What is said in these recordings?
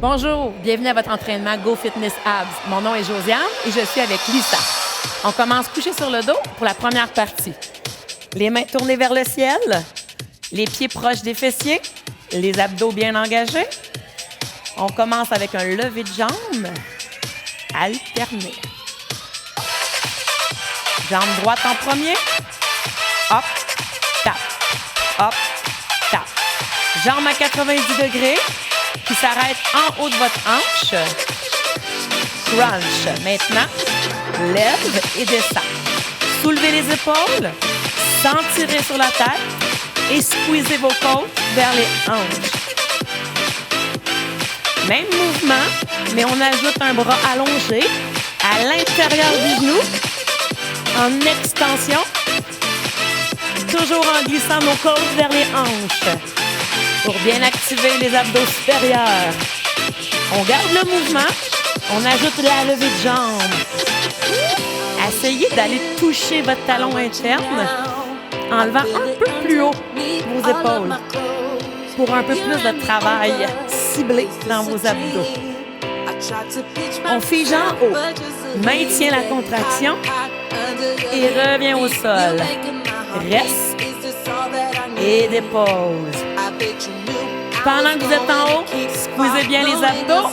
Bonjour, bienvenue à votre entraînement Go Fitness Abs. Mon nom est Josiane et je suis avec Lisa. On commence couché sur le dos pour la première partie. Les mains tournées vers le ciel, les pieds proches des fessiers, les abdos bien engagés. On commence avec un lever de jambes alterné. Jambe droite en premier. Hop, tap, hop, tap. Jambe à 90 degrés qui s'arrête en haut de votre hanche. Crunch. Maintenant, lève et descend. Soulevez les épaules, sans tirer sur la tête et squeezez vos côtes vers les hanches. Même mouvement, mais on ajoute un bras allongé à l'intérieur du genou, en extension, toujours en glissant nos côtes vers les hanches pour bien activer les abdos supérieurs. On garde le mouvement, on ajoute la levée de jambes. Essayez d'aller toucher votre talon interne en levant un peu plus haut vos épaules pour un peu plus de travail ciblé dans vos abdos. On fige en haut, maintient la contraction et revient au sol. Reste et dépose. Pendant que vous êtes en haut, squeezez bien les abdos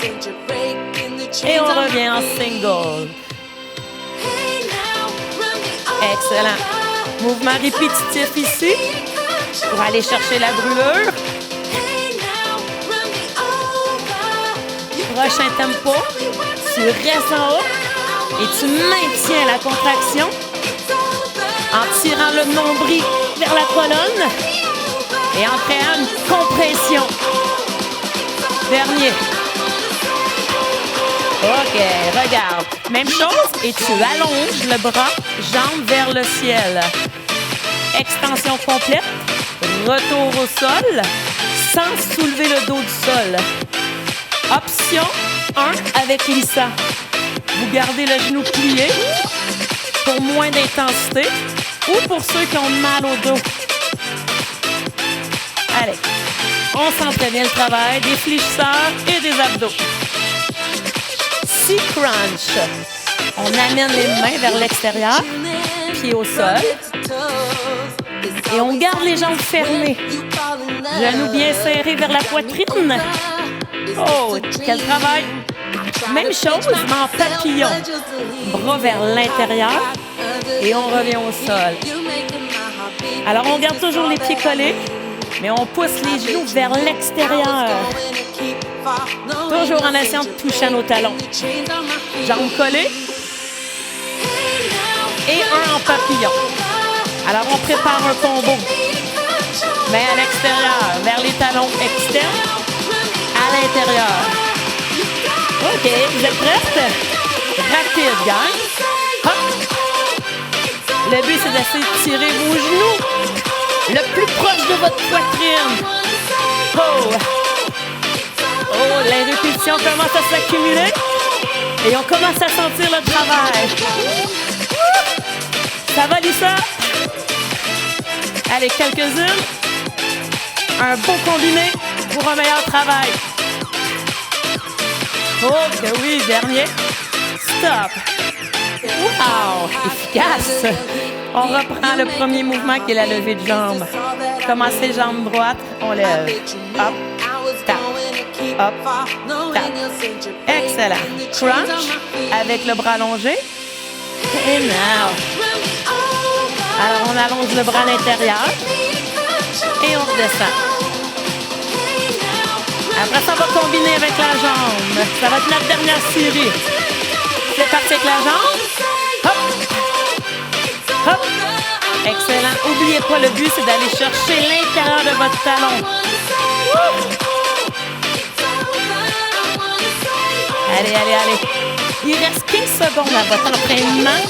et on revient en single. Excellent. Mouvement répétitif ici pour aller chercher la brûlure. Prochain tempo, tu restes en haut et tu maintiens la contraction en tirant le nombril vers la colonne et en créant une compression. Dernier. OK, regarde. Même chose et tu allonges le bras, jambes vers le ciel. Extension complète. Retour au sol sans soulever le dos du sol. Option 1 avec Lisa. Vous gardez le genou plié pour moins d'intensité ou pour ceux qui ont mal au dos. Allez, on sent bien le travail des fléchisseurs et des abdos. Sea crunch. On amène les mains vers l'extérieur, pieds au sol. Et on garde les jambes fermées. Genoux bien serrés vers la poitrine. Oh, quel travail! Même chose, mais en papillon. Bras vers l'intérieur et on revient au sol. Alors, on garde toujours les pieds collés, mais on pousse les genoux vers l'extérieur. Toujours en essayant de toucher à nos talons. Jambes collées et un en papillon. Alors, on prépare un combo. Main à l'extérieur, vers les talons externes. À l'intérieur. OK, vous êtes prêtes? Rapide, gang. Hop. Le but, c'est d'essayer de tirer vos genoux le plus proche de votre poitrine. Oh! Oh, les répétitions commencent à s'accumuler et on commence à sentir le travail. Ça va, Lisa? Allez, quelques-unes. Un beau combiné pour un meilleur travail. Oh, que oui, dernier. Stop. Wow, efficace. On reprend le premier mouvement qui est la levée de jambes. Commencez jambe droite, on lève. Hop, tap. Hop, tap. Excellent. Crunch avec le bras allongé. Et now. Alors, on allonge le bras à l'intérieur et on redescend. Après ça, on va combiner avec la jambe. Ça va être notre dernière série. C'est parti avec la jambe. Hop. Hop. Excellent. N'oubliez pas, le but, c'est d'aller chercher l'intérieur de votre talon. Allez, allez, allez. Il reste 15 secondes à votre entraînement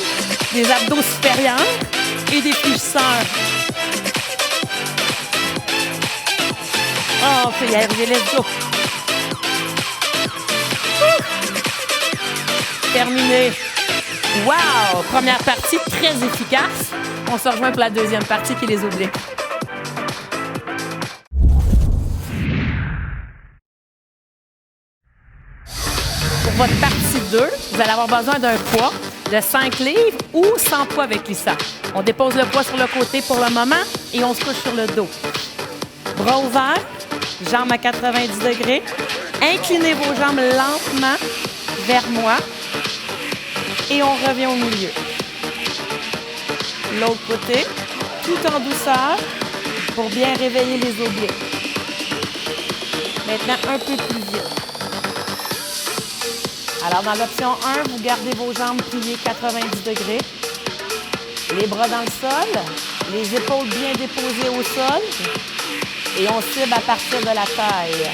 des abdos supérieurs et des fléchisseurs. Oh, on peut y arriver, let's go. Terminé. Wow! Première partie très efficace. On se rejoint pour la deuxième partie qui est les obliques. votre partie 2, vous allez avoir besoin d'un poids de 5 livres ou sans poids avec Lisa. On dépose le poids sur le côté pour le moment et on se couche sur le dos. Bras ouverts, jambes à 90 degrés. Inclinez vos jambes lentement vers moi et on revient au milieu. L'autre côté, tout en douceur pour bien réveiller les obliques. Maintenant, un peu plus vite. Alors, dans l'option 1, vous gardez vos jambes pliées 90 degrés. Les bras dans le sol, les épaules bien déposées au sol et on cible à partir de la taille.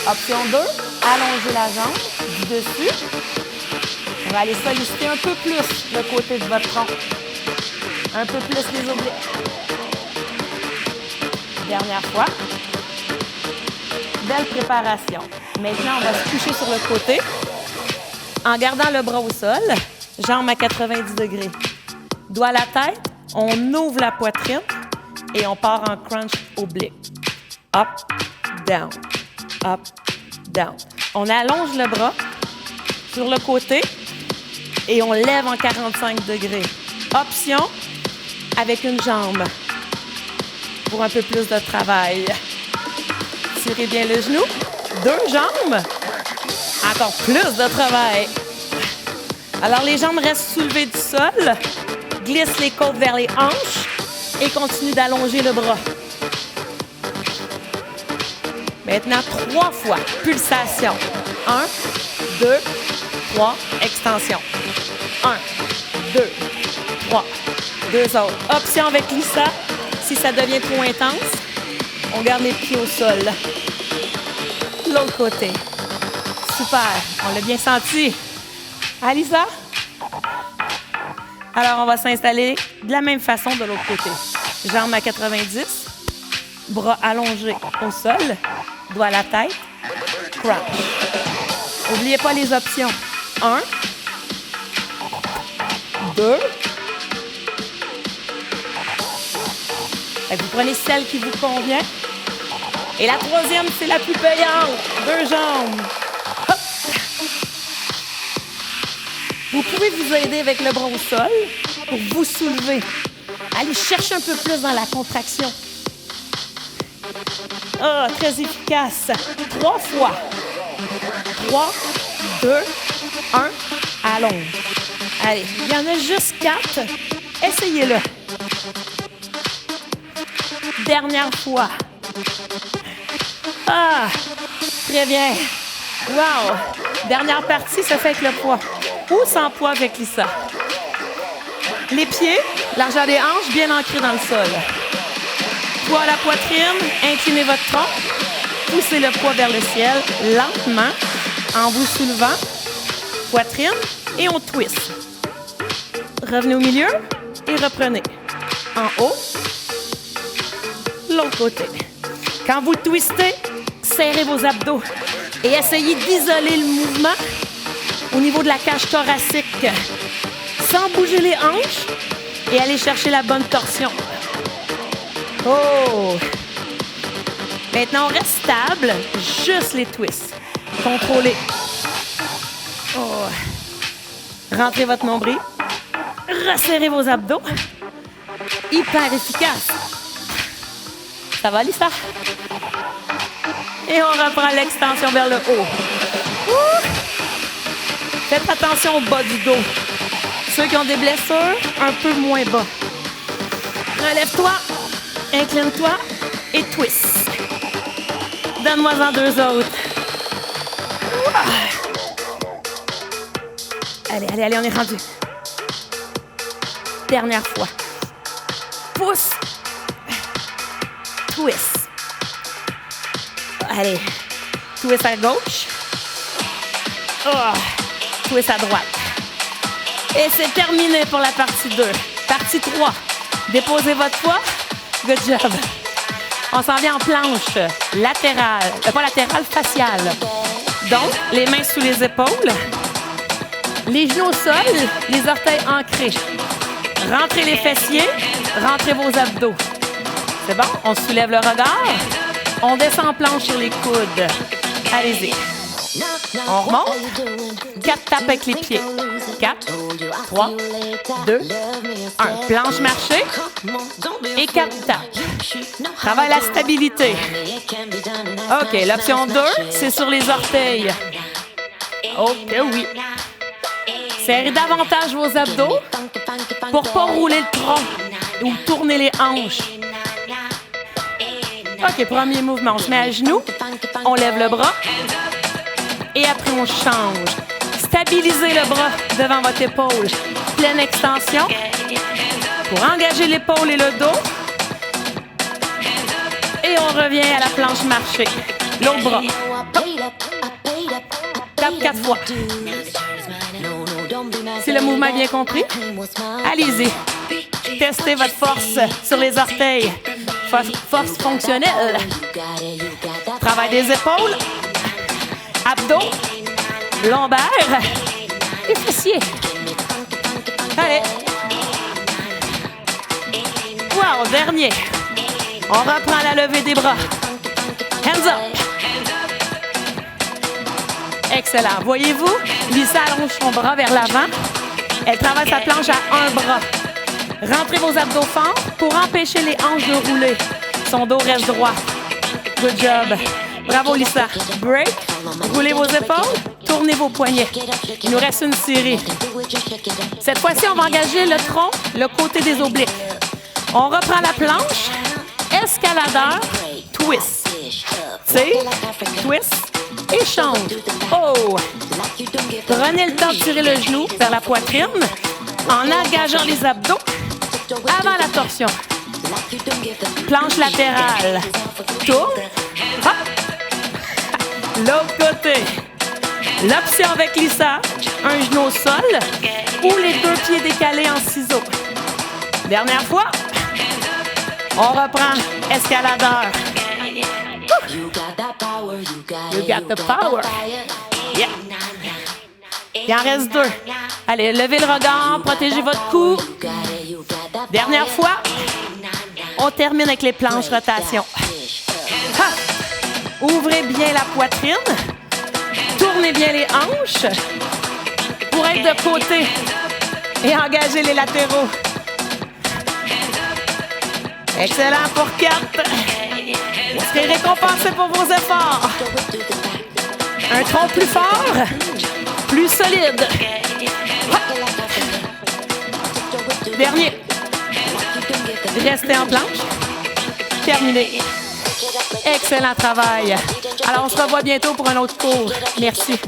Option 2, allongez la jambe du dessus. On va aller solliciter un peu plus le côté de votre tronc. Un peu plus les obliques. Dernière fois. Belle préparation. Maintenant, on va se coucher sur le côté en gardant le bras au sol, jambes à 90 degrés. Doigt à la tête, on ouvre la poitrine et on part en crunch oblique. Up, down, up, down. On allonge le bras sur le côté et on lève en 45 degrés. Option avec une jambe pour un peu plus de travail. Tirez bien le genou. 2 jambes. Encore plus de travail. Alors, les jambes restent soulevées du sol. Glisse les côtes vers les hanches et continue d'allonger le bras. Maintenant, 3 fois. Pulsation. 1, 2, 3. Extension. 1, 2, 3. 2 autres. Option avec Lisa. Si ça devient trop intense, on garde les pieds au sol. L'autre côté. Super. On l'a bien senti. Alisa? Alors, on va s'installer de la même façon de l'autre côté. Jambes à 90. Bras allongés au sol. Doigt à la tête. Crunch. N'oubliez pas les options. 1, 2. Vous prenez celle qui vous convient. Et la troisième, c'est la plus payante. 2 jambes. Hop. Vous pouvez vous aider avec le bras au sol pour vous soulever. Allez chercher un peu plus dans la contraction. Ah, très efficace. 3 fois. 3, 2, 1, allonge. Allez, il y en a juste 4. Essayez-le. Dernière fois. Ah, très bien. Wow. Dernière partie se fait avec le poids. Ou sans poids avec Lisa. Les pieds, largeur des hanches, bien ancrés dans le sol. Poids à la poitrine, inclinez votre tronc. Poussez le poids vers le ciel lentement en vous soulevant. Poitrine et on twist. Revenez au milieu et reprenez. En haut. L'autre côté. Quand vous twistez, serrez vos abdos et essayez d'isoler le mouvement au niveau de la cage thoracique sans bouger les hanches et aller chercher la bonne torsion. Oh! Maintenant, on reste stable, juste les twists. Contrôlez. Oh! Rentrez votre nombril. Resserrez vos abdos. Hyper efficace. Ça va, Lisa? Et on reprend l'extension vers le haut. Ouh! Faites attention au bas du dos. Ceux qui ont des blessures, un peu moins bas. Relève-toi, incline-toi et twist. Donne-moi-en 2 autres. Ouah! Allez, allez, allez, on est rendu. Dernière fois. Pousse. Twist. Allez. Twist à gauche. Oh. Twist à droite. Et c'est terminé pour la partie 2. Partie 3. Déposez votre poids. Good job. On s'en vient en planche latérale. Pas latérale, faciale. Donc, les mains sous les épaules. Les genoux au sol, les orteils ancrés. Rentrez les fessiers, rentrez vos abdos. C'est bon? On soulève le regard. On descend en planche sur les coudes. Allez-y. On remonte. 4 tapes avec les pieds. 4, 3, 2, 1. Planche marchée et 4 tapes. Travaille la stabilité. OK, l'option 2, c'est sur les orteils. OK, oui. Serrez davantage vos abdos pour ne pas rouler le tronc ou tourner les hanches. OK, premier mouvement. On se met à genoux, on lève le bras et après on change. Stabilisez le bras devant votre épaule. Pleine extension pour engager l'épaule et le dos. Et on revient à la planche marchée. L'autre bras. Tape 4 fois. Si le mouvement est bien compris, allez-y. Testez votre force sur les orteils. Force fonctionnelle. Travail des épaules, abdos, lombaires et fessiers. Allez. Wow, dernier. On reprend la levée des bras. Hands up. Excellent. Voyez-vous, Lisa allonge son bras vers l'avant. Elle travaille sa planche à un bras. Rentrez vos abdos forts pour empêcher les hanches de rouler. Son dos reste droit. Good job. Bravo, Lisa. Break. Roulez vos épaules. Tournez vos poignets. Il nous reste une série. Cette fois-ci, on va engager le tronc, le côté des obliques. On reprend la planche. Escaladeur. Twist. Tire. Twist. Et change. Oh! Prenez le temps de tirer le genou vers la poitrine en engageant les abdos avant la torsion. Planche latérale. Tourne. Hop. L'autre côté. L'option avec Lisa, un genou au sol ou les 2 pieds décalés en ciseaux. Dernière fois. On reprend escaladeur. You got the power. Yeah. Il en reste 2. Allez, levez le regard, protégez votre cou. Dernière fois. On termine avec les planches rotation. Ha! Ouvrez bien la poitrine. Tournez bien les hanches pour être de côté et engagez les latéraux. Excellent pour 4. Vous serez récompensé pour vos efforts. Un tronc plus fort, plus solide. Dernier. Restez en planche. Terminé. Excellent travail. Alors, on se revoit bientôt pour un autre cours. Merci.